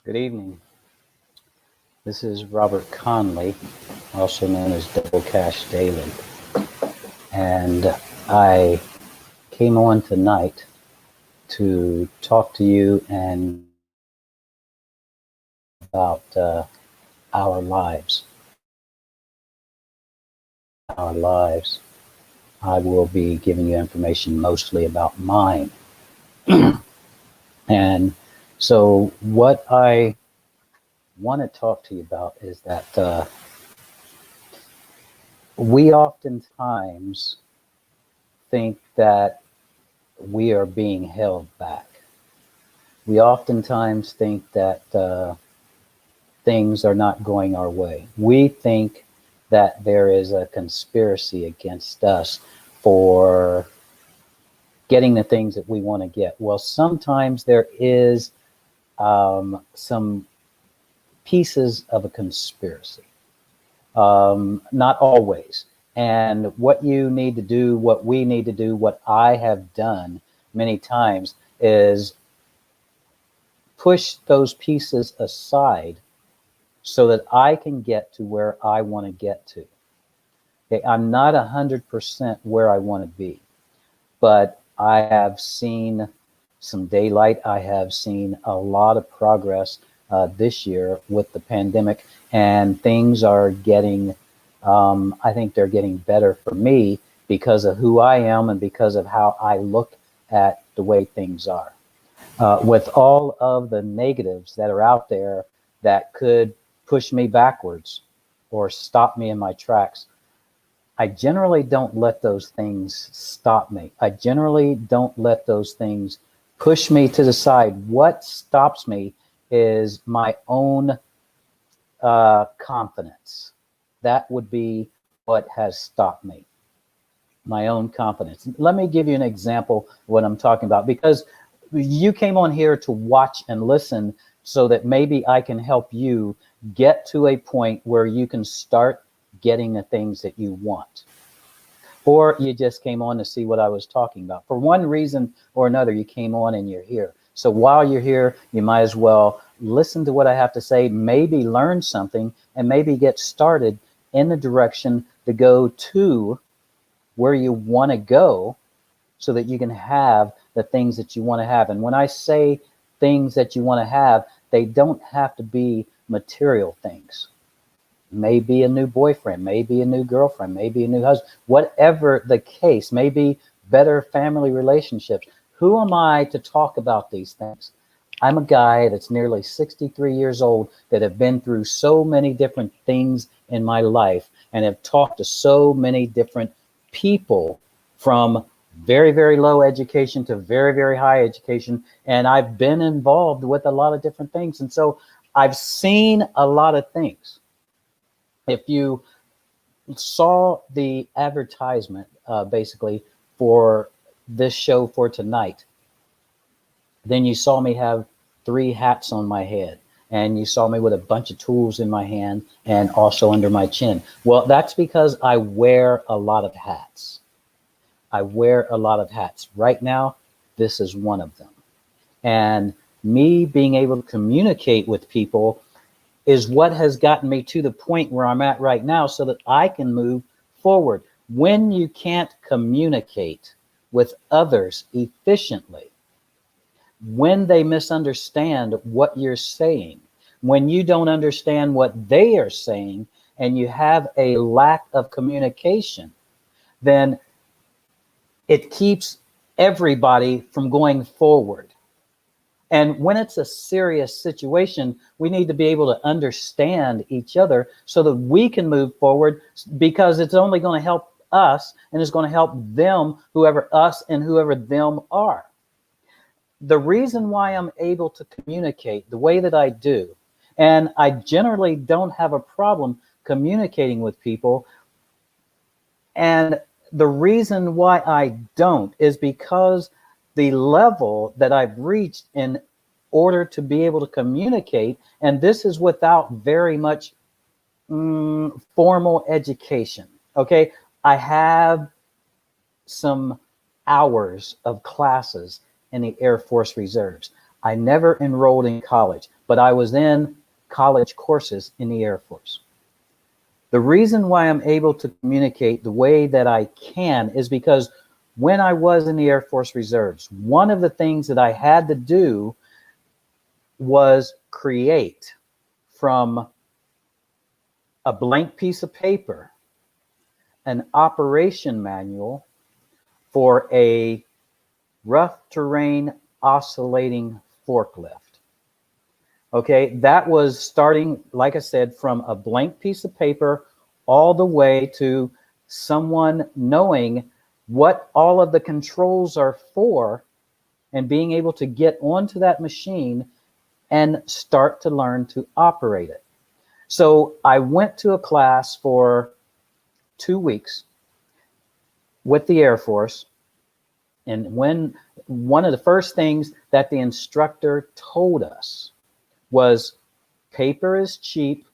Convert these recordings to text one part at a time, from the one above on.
Good evening. This is Robert Conley, also known as Double Cash Daily. And I came on tonight to talk to you and about our lives. Our lives. I will be giving you information mostly about mine. And so, what I want to talk to you about is that we oftentimes think that we are being held back. We oftentimes think that things are not going our way. We think that there is a conspiracy against us for getting the things that we want to get. Well, sometimes there is some pieces of a conspiracy, not always. And what you need to do, what we need to do, what I have done many times is push those pieces aside so that I can get to where I want to get to. Okay, I'm not 100% where I want to be, but I have seen some daylight. I have seen a lot of progress this year with the pandemic, and things are getting, I think they're getting better for me because of who I am and because of how I look at the way things are. With all of the negatives that are out there that could push me backwards or stop me in my tracks, I generally don't let those things stop me. I generally don't let those things push me to the side. What stops me is my own confidence. That would be what has stopped me, my own confidence. Let me give you an example of what I'm talking about, because you came on here to watch and listen so that maybe I can help you get to a point where you can start getting the things that you want. Or you just came on to see what I was talking about. For one reason or another, you came on and you're here. So while you're here, you might as well listen to what I have to say, maybe learn something, and maybe get started in the direction to go to where you want to go so that you can have the things that you want to have. And when I say things that you want to have, they don't have to be material things. Maybe a new boyfriend, maybe a new girlfriend, maybe a new husband, whatever the case, maybe better family relationships. Who am I to talk about these things? I'm a guy that's nearly 63 years old that have been through so many different things in my life and have talked to so many different people, from very, very low education to very, very high education. And I've been involved with a lot of different things. And so I've seen a lot of things. If you saw the advertisement, basically, for this show for tonight, then you saw me have three hats on my head, and you saw me with a bunch of tools in my hand and also under my chin. Well, that's because I wear a lot of hats. I wear a lot of hats. Right now, this is one of them. And me being able to communicate with people is what has gotten me to the point where I'm at right now so that I can move forward. When you can't communicate with others efficiently, when they misunderstand what you're saying, when you don't understand what they are saying, and you have a lack of communication, then it keeps everybody from going forward. And when it's a serious situation, we need to be able to understand each other so that we can move forward, because it's only going to help us and it's going to help them, whoever us and whoever them are. The reason why I'm able to communicate the way that I do, and I generally don't have a problem communicating with people, and the reason why I don't is because the level that I've reached in order to be able to communicate, and this is without very much formal education. Okay, I have some hours of classes in the Air Force Reserves. I never enrolled in college, but I was in college courses in the Air Force. The reason why I'm able to communicate the way that I can is because when I was in the Air Force Reserves, one of the things that I had to do was create from a blank piece of paper an operation manual for a rough terrain oscillating forklift. Okay, that was starting, like I said, from a blank piece of paper all the way to someone knowing what all of the controls are for and being able to get onto that machine and start to learn to operate it. So I went to a class for 2 weeks with the Air Force. And when one of the first things that the instructor told us was, paper is cheap.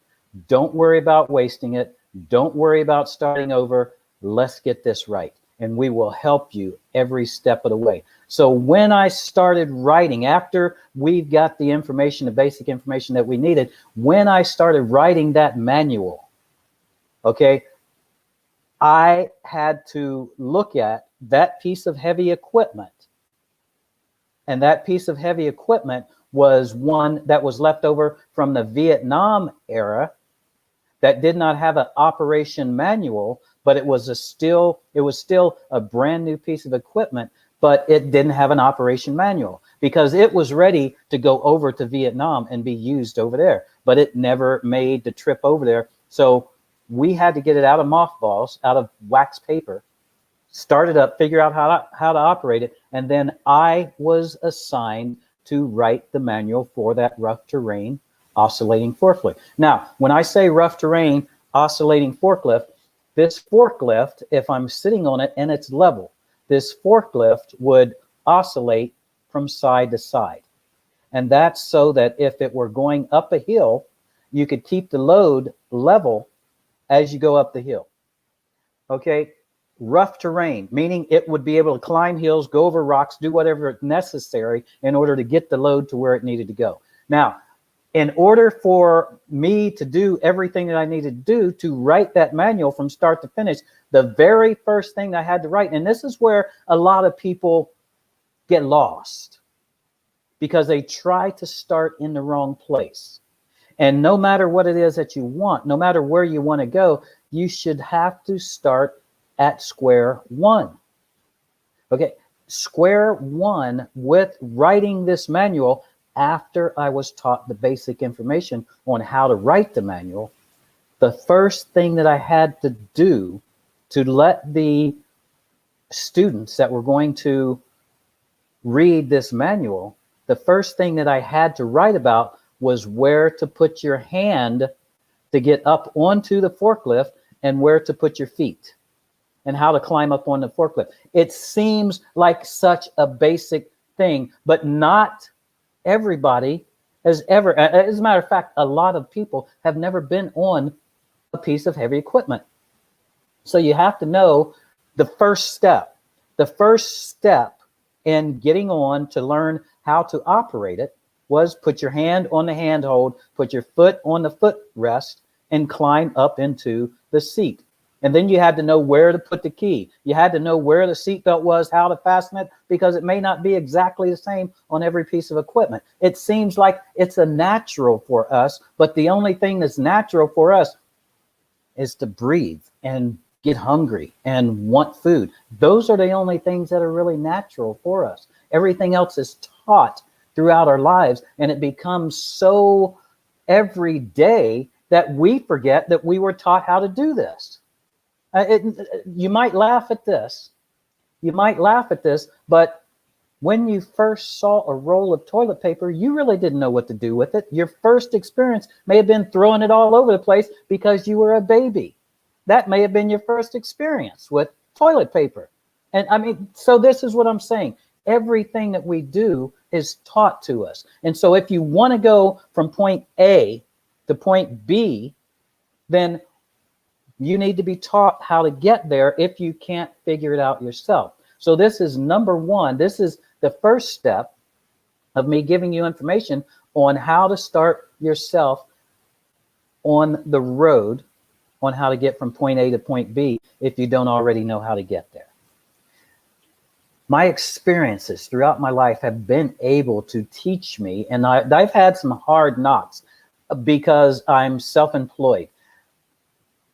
Don't worry about wasting it. Don't worry about starting over. Let's get this right. And we will help you every step of the way. So when I started writing, after we've got the information, the basic information that we needed, when I started writing that manual, okay, I had to look at that piece of heavy equipment. And that piece of heavy equipment was one that was left over from the Vietnam era that did not have an operation manual, but it was still a brand new piece of equipment, but it didn't have an operation manual because it was ready to go over to Vietnam and be used over there, but it never made the trip over there. So we had to get it out of mothballs, out of wax paper, start it up, figure out how to operate it, and then I was assigned to write the manual for that rough terrain oscillating forklift. Now, when I say rough terrain oscillating forklift, this forklift, if I'm sitting on it and it's level, this forklift would oscillate from side to side. And that's so that if it were going up a hill, you could keep the load level as you go up the hill. Okay, rough terrain, meaning it would be able to climb hills, go over rocks, do whatever necessary in order to get the load to where it needed to go. Now, in order for me to do everything that I needed to do to write that manual from start to finish, the very first thing I had to write, and this is where a lot of people get lost because they try to start in the wrong place. And no matter what it is that you want, no matter where you want to go, you should have to start at square one. Okay, square one with writing this manual. After I was taught the basic information on how to write the manual, the first thing that I had to do to let the students that were going to read this manual, the first thing that I had to write about was where to put your hand to get up onto the forklift and where to put your feet and how to climb up on the forklift. It seems like such a basic thing, but not everybody has ever, as a matter of fact, a lot of people have never been on a piece of heavy equipment. So you have to know the first step. The first step in getting on to learn how to operate it was put your hand on the handhold, put your foot on the footrest, and climb up into the seat. And then you had to know where to put the key. You had to know where the seatbelt was, how to fasten it, because it may not be exactly the same on every piece of equipment. It seems like it's a natural for us, but the only thing that's natural for us is to breathe and get hungry and want food. Those are the only things that are really natural for us. Everything else is taught throughout our lives, and it becomes so everyday that we forget that we were taught how to do this. You might laugh at this. You might laugh at this, but when you first saw a roll of toilet paper, you really didn't know what to do with it. Your first experience may have been throwing it all over the place because you were a baby. That may have been your first experience with toilet paper. And I mean, so this is what I'm saying. Everything that we do is taught to us. And so if you want to go from point A to point B, then you need to be taught how to get there if you can't figure it out yourself. So this is number one. This is the first step of me giving you information on how to start yourself on the road on how to get from point A to point B if you don't already know how to get there. My experiences throughout my life have been able to teach me, and I've had some hard knocks because I'm self-employed.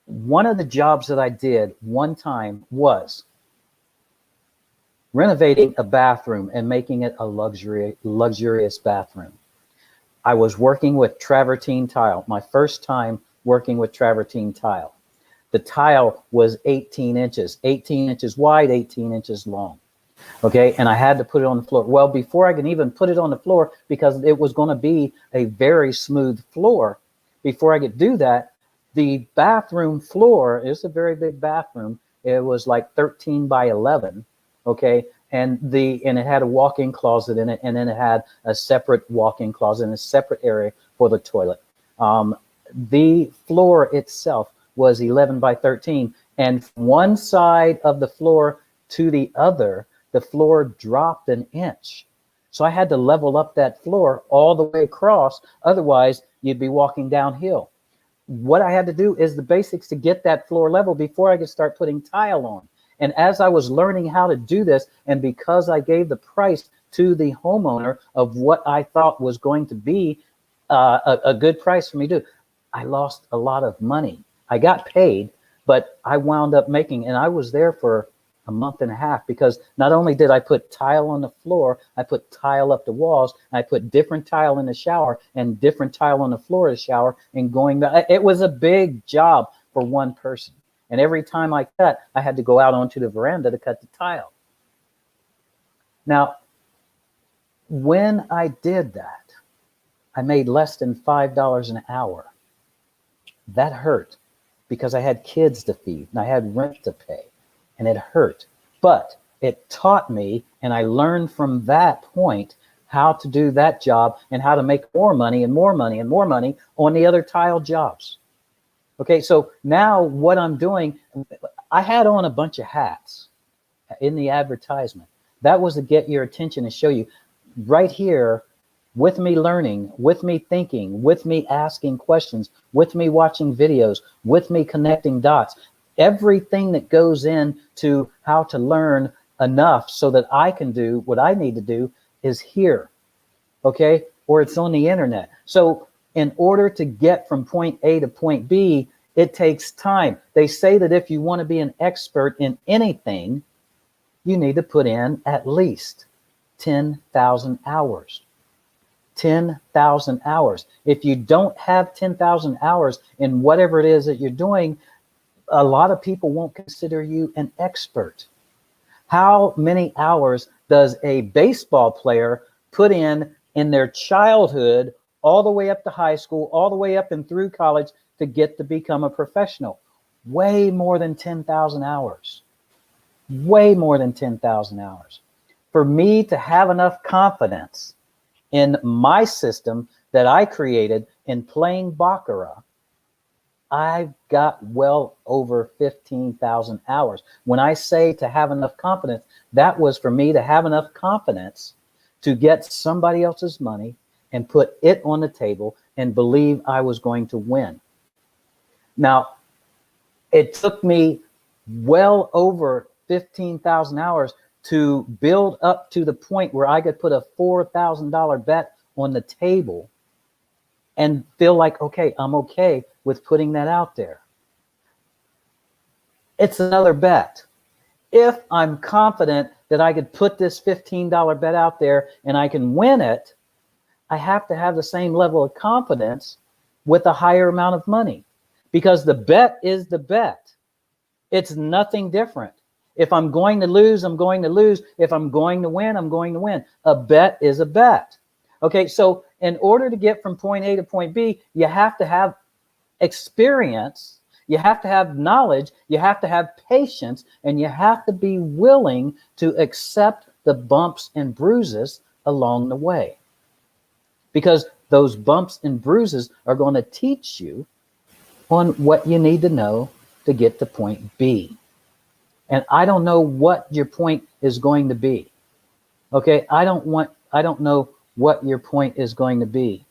One of the jobs that I did one time was renovating a bathroom and making it a luxurious bathroom. I was working with travertine tile, my first time working with travertine tile. The tile was 18 inches wide, 18 inches long. Okay, and I had to put it on the floor. Well, before I can even put it on the floor, because it was going to be a very smooth floor, before I could do that, the bathroom floor is a very big bathroom. It was like 13 by 11. Okay, and it had a walk-in closet in it, and then it had a separate walk-in closet and a separate area for the toilet. The floor itself was 11 by 13, and from one side of the floor to the other, the floor dropped an inch. So I had to level up that floor all the way across. Otherwise, you'd be walking downhill. What I had to do is the basics to get that floor level before I could start putting tile on. And as I was learning how to do this, and because I gave the price to the homeowner of what I thought was going to be a good price for me to do, I lost a lot of money. I got paid, but I wound up making, and I was there for a month and a half, because not only did I put tile on the floor, I put tile up the walls, I put different tile in the shower and different tile on the floor of the shower, and going back. It was a big job for one person. And every time I cut, I had to go out onto the veranda to cut the tile. Now, when I did that, I made less than $5 an hour. That hurt, because I had kids to feed and I had rent to pay, and it hurt. But it taught me, and I learned from that point how to do that job and how to make more money and more money and more money on the other tile jobs. Okay, so now what I'm doing, I had on a bunch of hats in the advertisement. That was to get your attention and show you right here, with me learning, with me thinking, with me asking questions, with me watching videos, with me connecting dots. Everything that goes into how to learn enough so that I can do what I need to do is here, okay? Or it's on the internet. So in order to get from point A to point B, it takes time. They say that if you want to be an expert in anything, you need to put in at least 10,000 hours. 10,000 hours. If you don't have 10,000 hours in whatever it is that you're doing, a lot of people won't consider you an expert. How many hours does a baseball player put in their childhood, all the way up to high school, all the way up and through college to get to become a professional? Way more than 10,000 hours. Way more than 10,000 hours. For me to have enough confidence in my system that I created in playing Baccarat, I've got well over 15,000 hours. When I say to have enough confidence, that was for me to have enough confidence to get somebody else's money and put it on the table and believe I was going to win. Now, it took me well over 15,000 hours to build up to the point where I could put a $4,000 bet on the table and feel like, okay, I'm okay with putting that out there. It's another bet. If I'm confident that I could put this $15 bet out there and I can win it, I have to have the same level of confidence with a higher amount of money, because the bet is the bet. It's nothing different. If I'm going to lose, I'm going to lose. If I'm going to win, I'm going to win. A bet is a bet. Okay, so in order to get from point A to point B, you have to have experience, you have to have knowledge, you have to have patience, and you have to be willing to accept the bumps and bruises along the way. Because those bumps and bruises are going to teach you on what you need to know to get to point B. And I don't know what your point is going to be. Okay, I don't know what your point is going to be.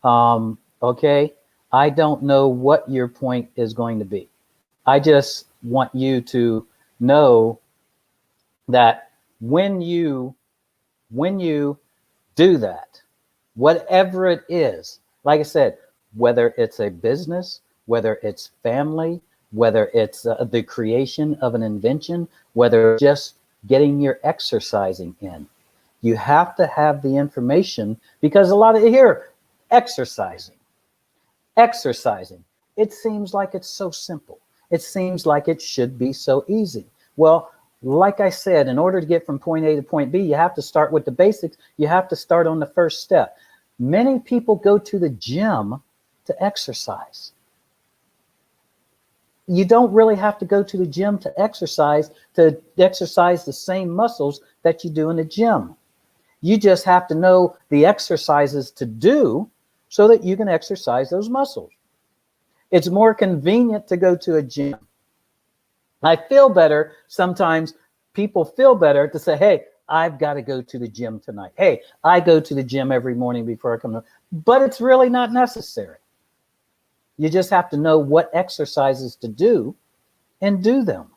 Okay. I don't know what your point is going to be. I just want you to know that when you do that, whatever it is, like I said, whether it's a business, whether it's family, whether it's the creation of an invention, whether just getting your exercising in, you have to have the information, because a lot of here, exercising, exercising. It seems like it's so simple. It seems like it should be so easy. Well, like I said, in order to get from point A to point B, you have to start with the basics. You have to start on the first step. Many people go to the gym to exercise. You don't really have to go to the gym to exercise the same muscles that you do in the gym. You just have to know the exercises to do so that you can exercise those muscles. It's more convenient to go to a gym. I feel better sometimes. People feel better to say, hey, I've got to go to the gym tonight. Hey, I go to the gym every morning before I come to, but it's really not necessary. You just have to know what exercises to do and do them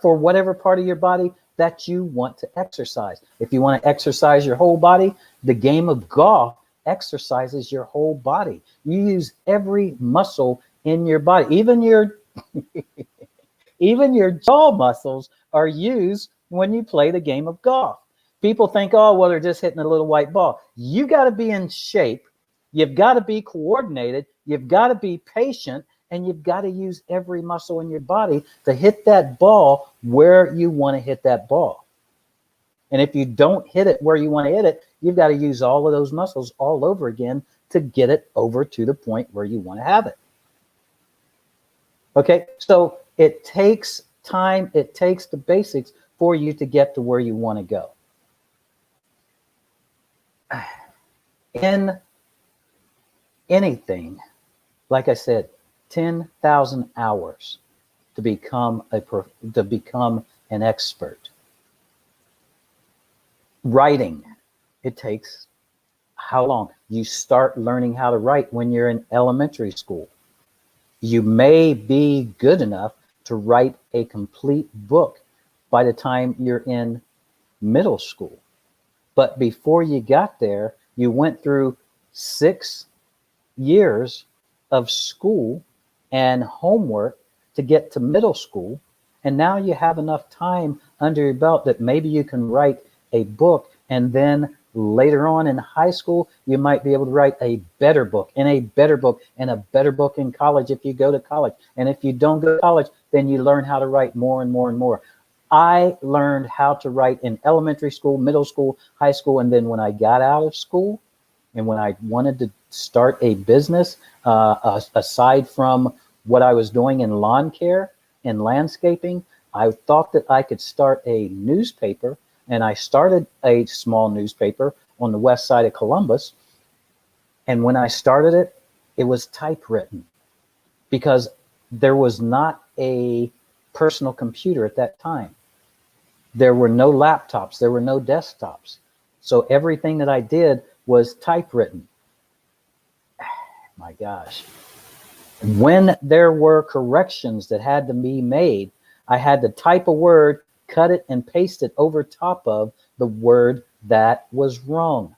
for whatever part of your body that you want to exercise. If you want to exercise your whole body, the game of golf exercises your whole body. You use every muscle in your body, even your even your jaw muscles are used when you play the game of golf. People think, oh, well, they're just hitting a little white ball. You got to be in shape. You've got to be coordinated. You've got to be patient, and you've got to use every muscle in your body to hit that ball where you want to hit that ball. And if you don't hit it where you want to hit it, you've got to use all of those muscles all over again to get it over to the point where you want to have it. Okay, so it takes time, it takes the basics for you to get to where you want to go. In anything, like I said, 10,000 hours to become an expert. Writing, it takes how long? You start learning how to write when you're in elementary school. You may be good enough to write a complete book by the time you're in middle school. But before you got there, you went through 6 years of school and homework to get to middle school. And now you have enough time under your belt that maybe you can write a book, and then later on in high school, you might be able to write a better book and a better book and a better book in college if you go to college. And if you don't go to college, then you learn how to write more and more and more. I learned how to write in elementary school, middle school, high school, and then when I got out of school and when I wanted to start a business, aside from what I was doing in lawn care and landscaping, I thought that I could start a newspaper. And I started a small newspaper on the west side of Columbus. And when I started it, it was typewritten because there was not a personal computer at that time. There were no laptops. There were no desktops. So everything that I did was typewritten. My gosh. When there were corrections that had to be made, I had to type a word, cut it, and paste it over top of the word that was wrong.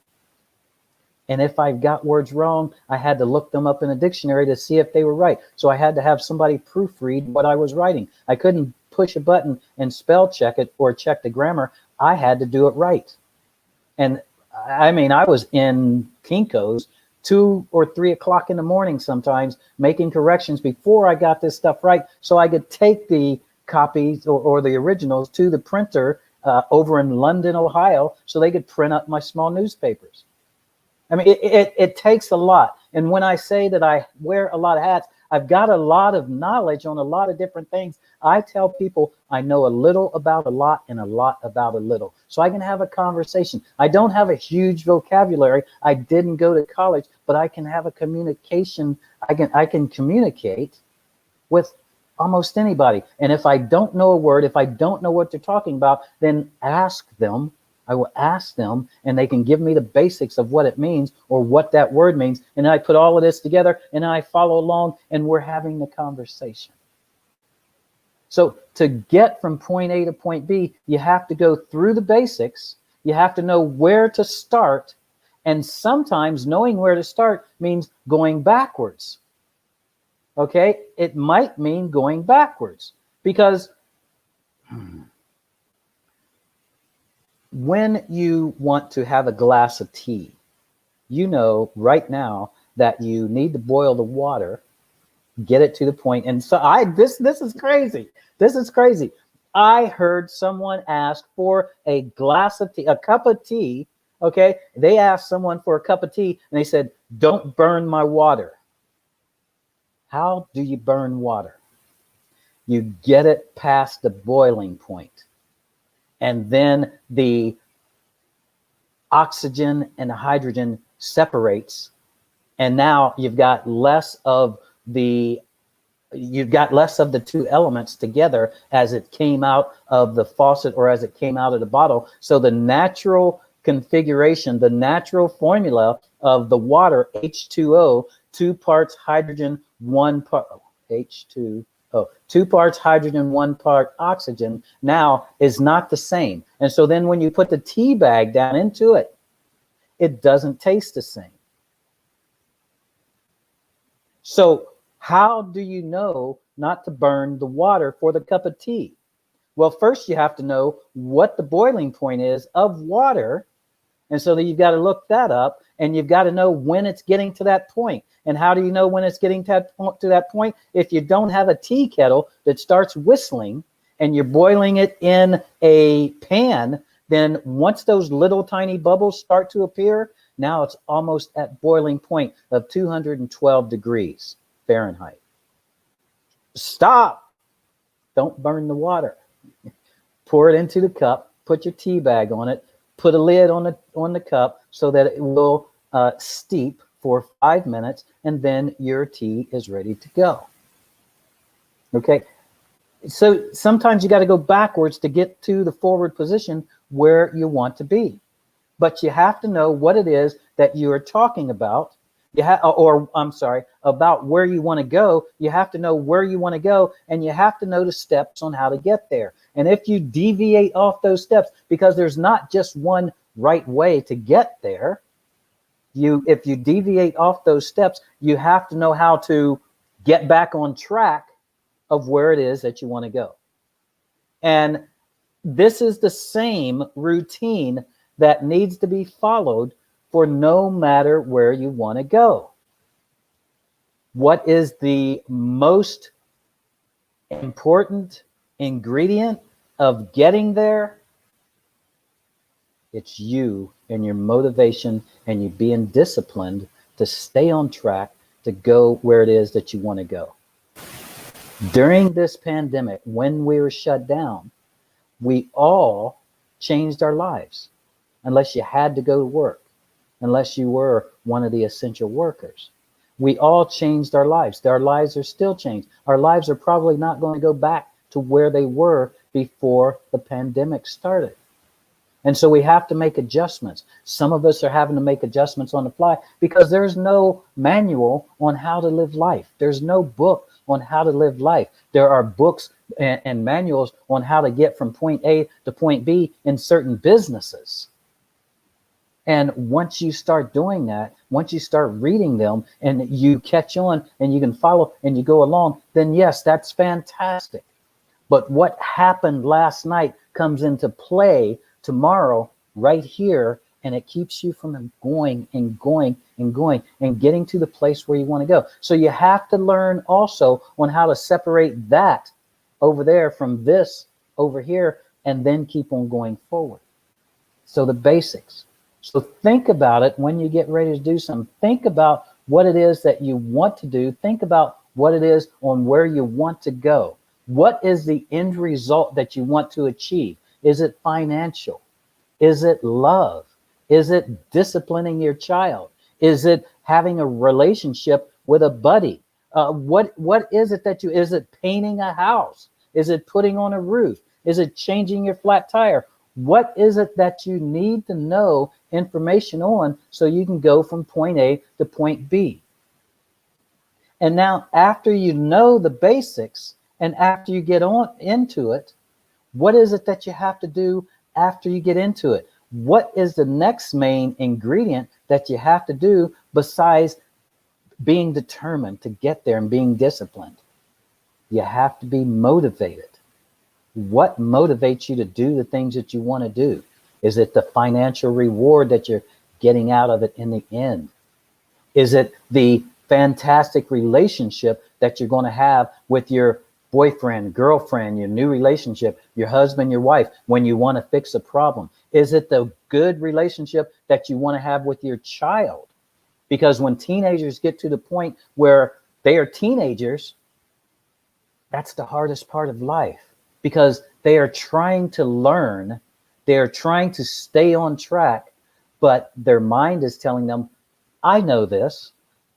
And if I got words wrong, I had to look them up in a dictionary to see if they were right. So I had to have somebody proofread what I was writing. I couldn't push a button and spell check it or check the grammar. I had to do it right. And I mean, I was in Kinko's 2 or 3 o'clock in the morning sometimes making corrections before I got this stuff right, so I could take the copies or the originals to the printer over in London, Ohio, so they could print up my small newspapers. I mean, it takes a lot. And when I say that I wear a lot of hats, I've got a lot of knowledge on a lot of different things. I tell people I know a little about a lot and a lot about a little, so I can have a conversation. I don't have a huge vocabulary. I didn't go to college, but I can have a communication. I can communicate with almost anybody. And if I don't know a word, if I don't know what they're talking about, then ask them. I will ask them, and they can give me the basics of what it means or what that word means. And then I put all of this together and I follow along, and we're having the conversation. So to get from point A to point B, you have to go through the basics. You have to know where to start. And sometimes knowing where to start means going backwards. Okay? It might mean going backwards because when you want to have a glass of tea, you know right now that you need to boil the water, get it to the point. And so this is crazy. This is crazy. I heard someone ask for a glass of tea, a cup of tea. Okay. They asked someone for a cup of tea and they said, "Don't burn my water." How do you burn water? You get it past the boiling point, and then the oxygen and the hydrogen separates. And now you've got less of the two elements together as it came out of the faucet or as it came out of the bottle. So the natural configuration, the natural formula of the water, H2O, 2 parts hydrogen, 1 part H2O, 2 parts hydrogen, 1 part oxygen, now is not the same. And so then when you put the tea bag down into it, it doesn't taste the same. So how do you know not to burn the water for the cup of tea? Well, first you have to know what the boiling point is of water. And so that you've got to look that up, and you've got to know when it's getting to that point. And how do you know when it's getting to that point? If you don't have a tea kettle that starts whistling and you're boiling it in a pan, then once those little tiny bubbles start to appear, now it's almost at boiling point of 212 degrees Fahrenheit. Stop. Don't burn the water. Pour it into the cup, put your tea bag on it, put a lid on the cup so that it will steep for 5 minutes, and then your tea is ready to go. Okay, so sometimes you got to go backwards to get to the forward position where you want to be, but you have to know what it is that you are talking about. About where you want to go. You have to know where you want to go, and you have to know the steps on how to get there. And if you deviate off those steps, because there's not just one right way to get there, if you deviate off those steps, you have to know how to get back on track of where it is that you want to go. And this is the same routine that needs to be followed for no matter where you want to go. What is the most important ingredient of getting there? It's you and your motivation and you being disciplined to stay on track to go where it is that you want to go. During this pandemic, when we were shut down, we all changed our lives, unless you had to go to work, unless you were one of the essential workers. We all changed our lives. Our lives are still changed. Our lives are probably not going to go back to where they were before the pandemic started. And so we have to make adjustments. Some of us are having to make adjustments on the fly because there's no manual on how to live life. There's no book on how to live life. There are books and manuals on how to get from point A to point B in certain businesses. And once you start doing that, once you start reading them and you catch on and you can follow and you go along, then yes, that's fantastic. But what happened last night comes into play tomorrow right here, and it keeps you from going and going and going and getting to the place where you want to go. So you have to learn also on how to separate that over there from this over here and then keep on going forward. So the basics. So think about it when you get ready to do something. Think about what it is that you want to do. Think about what it is on where you want to go. What is the end result that you want to achieve? Is it financial? Is it love? Is it disciplining your child? Is it having a relationship with a buddy? What is it is it painting a house? Is it putting on a roof? Is it changing your flat tire? What is it that you need to know information on so you can go from point A to point B? And now after you know the basics and after you get on into it, what is it that you have to do after you get into it? What is the next main ingredient that you have to do besides being determined to get there and being disciplined? You have to be motivated. What motivates you to do the things that you want to do? Is it the financial reward that you're getting out of it in the end? Is it the fantastic relationship that you're going to have with your boyfriend, girlfriend, your new relationship, your husband, your wife, when you want to fix a problem? Is it the good relationship that you want to have with your child? Because when teenagers get to the point where they are teenagers, that's the hardest part of life, because they are trying to learn, they are trying to stay on track, but their mind is telling them, I know this.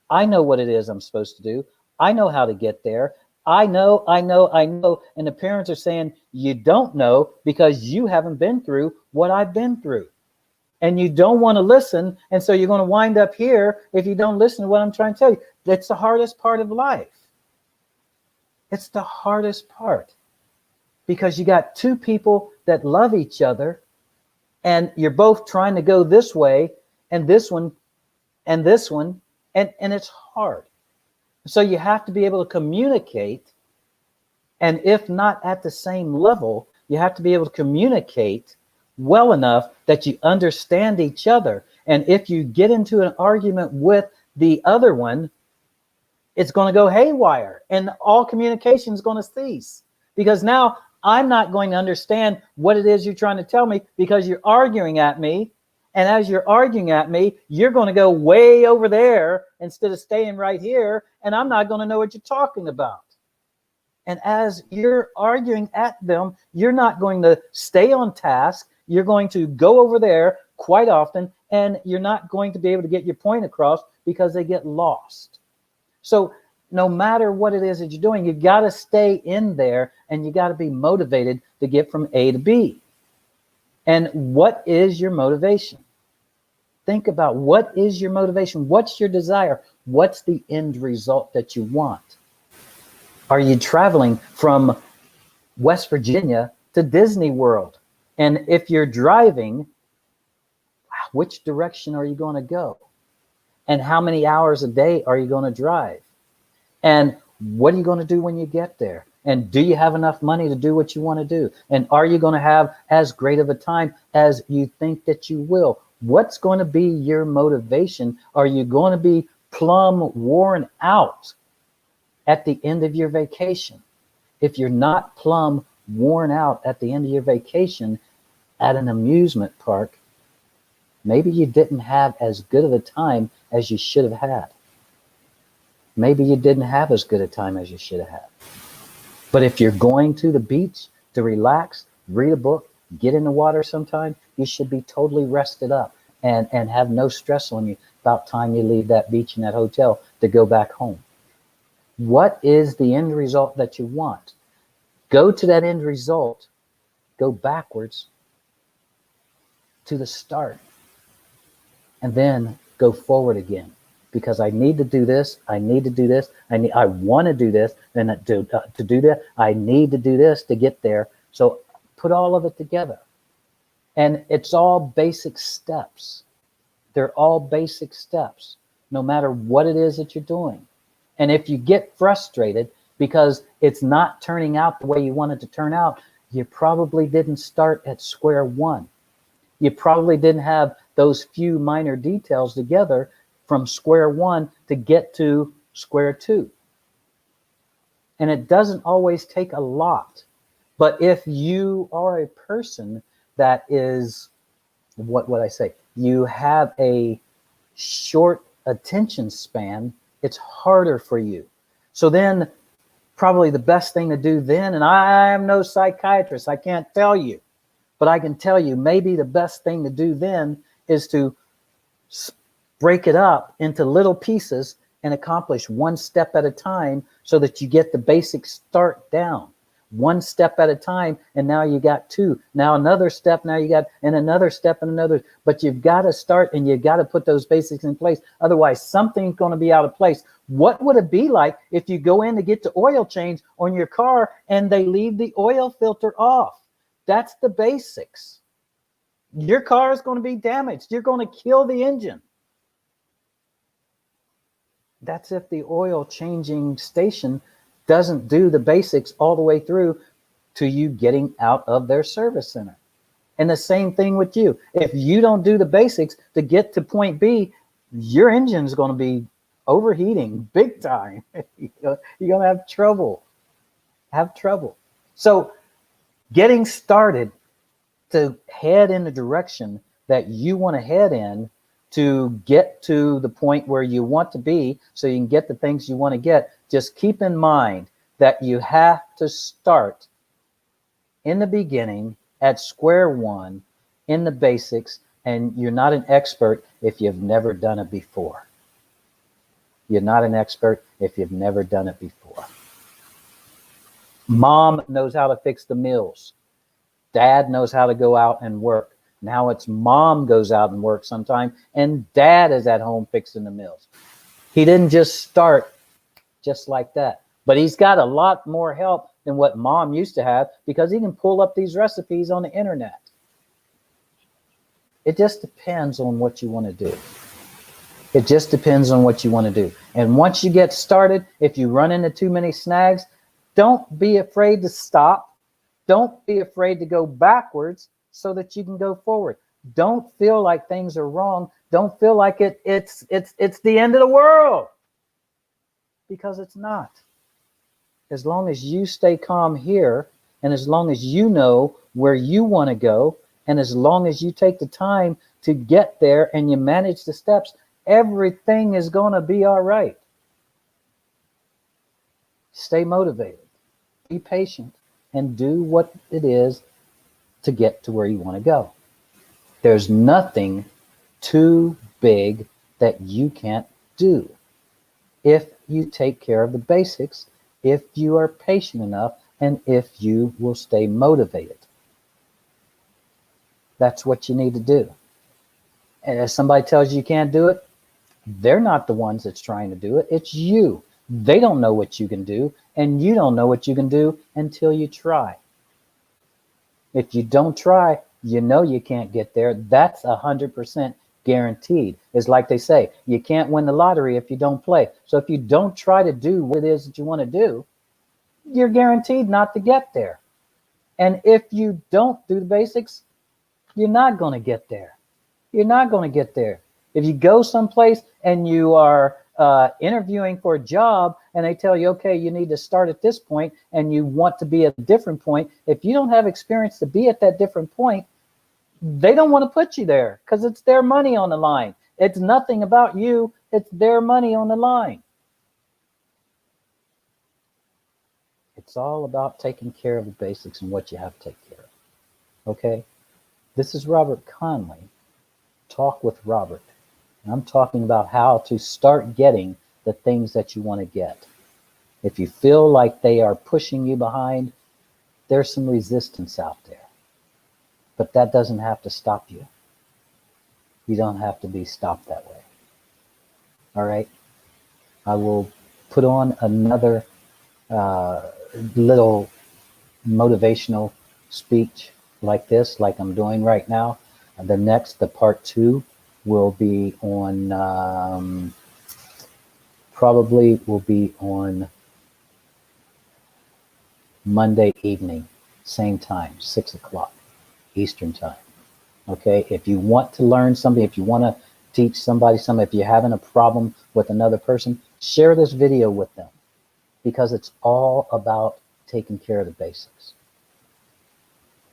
I know what it is I'm supposed to do. I know how to get there. I know. And the parents are saying, you don't know because you haven't been through what I've been through. And you don't want to listen. And so you're going to wind up here if you don't listen to what I'm trying to tell you. That's the hardest part of life. It's the hardest part, because you got two people that love each other and you're both trying to go this way and this one and this one, and it's hard. So you have to be able to communicate, and if not at the same level, you have to be able to communicate well enough that you understand each other. And if you get into an argument with the other one, it's going to go haywire and all communication is going to cease, because now I'm not going to understand what it is you're trying to tell me because you're arguing at me. And as you're arguing at me, you're going to go way over there instead of staying right here. And I'm not going to know what you're talking about. And as you're arguing at them, you're not going to stay on task. You're going to go over there quite often, and you're not going to be able to get your point across because they get lost. So no matter what it is that you're doing, you got to stay in there and you got to be motivated to get from A to B. And what is your motivation? Think about, what is your motivation? What's your desire? What's the end result that you want? Are you traveling from West Virginia to Disney World? And if you're driving, which direction are you going to go? And how many hours a day are you going to drive? And what are you going to do when you get there? And do you have enough money to do what you want to do? And are you going to have as great of a time as you think that you will? What's going to be your motivation? Are you going to be plumb worn out at the end of your vacation? If you're not plumb worn out at the end of your vacation at an amusement park, maybe you didn't have as good of a time as you should have had. Maybe you didn't have as good a time as you should have had. But if you're going to the beach to relax, read a book, get in the water sometime, you should be totally rested up and have no stress on you about time you leave that beach and that hotel to go back home. What is the end result that you want? Go to that end result, go backwards to the start, and then go forward again. Because I need to do this, I need to do this, I want to do this, and to do that, I need to do this to get there. So put all of it together. And it's all basic steps. They're all basic steps, no matter what it is that you're doing. And if you get frustrated because it's not turning out the way you want it to turn out, you probably didn't start at square one. You probably didn't have those few minor details together from square one to get to square two. And it doesn't always take a lot. But if you are a person that is, what would I say? You have a short attention span, it's harder for you. So then probably the best thing to do then, and I am no psychiatrist, I can't tell you, but I can tell you maybe the best thing to do then is to break it up into little pieces and accomplish one step at a time so that you get the basic start down. one step at a time, and now you got two. Now another step, now you got, and another step and another. But you've got to start, and you've got to put those basics in place. Otherwise, something's going to be out of place. What would it be like if you go in to get the oil change on your car and they leave the oil filter off? That's the basics. Your car is going to be damaged. You're going to kill the engine. That's if the oil changing station doesn't do the basics all the way through to you getting out of their service center. And the same thing with you. If you don't do the basics to get to point B, your engine is going to be overheating big time. You're going to have trouble. So getting started to head in the direction that you want to head in, to get to the point where you want to be so you can get the things you want to get, just keep in mind that you have to start in the beginning at square one in the basics, and you're not an expert if you've never done it before. You're not an expert if you've never done it before. Mom knows how to fix the meals. Dad knows how to go out and work. Now it's mom goes out and works sometime, and dad is at home fixing the meals. He didn't just start just like that, but he's got a lot more help than what mom used to have because he can pull up these recipes on the internet. It just depends on what you want to do. It just depends on what you want to do. And once you get started, if you run into too many snags, don't be afraid to stop. Don't be afraid to go backwards so that you can go forward. Don't feel like things are wrong. Don't feel like it's the end of the world, because it's not. As long as you stay calm here, and as long as you know where you want to go, and as long as you take the time to get there and you manage the steps, everything is going to be all right. Stay motivated, be patient, and do what it is to get to where you want to go. There's nothing too big that you can't do if you take care of the basics, if you are patient enough, and if you will stay motivated. That's what you need to do. And if somebody tells you you can't do it, they're not the ones that's trying to do it. It's you. They don't know what you can do, and you don't know what you can do until you try. If you don't try, you know you can't get there. That's 100% guaranteed. It's like they say, you can't win the lottery if you don't play. So if you don't try to do what it is that you want to do, you're guaranteed not to get there. And if you don't do the basics, you're not going to get there. You're not going to get there. If you go someplace and you are interviewing for a job and they tell you, okay, you need to start at this point and you want to be at a different point, if you don't have experience to be at that different point, they don't want to put you there because it's their money on the line. It's nothing about you. It's their money on the line. It's all about taking care of the basics and what you have to take care of. Okay? This is Robert Conley. Talk with Robert. And I'm talking about how to start getting the things that you want to get. If you feel like they are pushing you behind, there's some resistance out there. But that doesn't have to stop you. You don't have to be stopped that way. All right? I will put on another little motivational speech like this, like I'm doing right now. The part 2 will be on, probably will be on Monday evening, same time, 6 o'clock Eastern time. Okay, if you want to learn something, if you want to teach somebody something, if you're having a problem with another person, share this video with them, because it's all about taking care of the basics.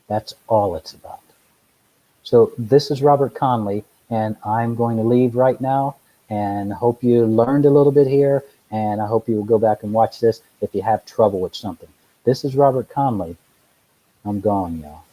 That's all it's about. So this is Robert Conley, and I'm going to leave right now, and hope you learned a little bit here, and I hope you will go back and watch this if you have trouble with something. This is Robert Conley. I'm gone, y'all.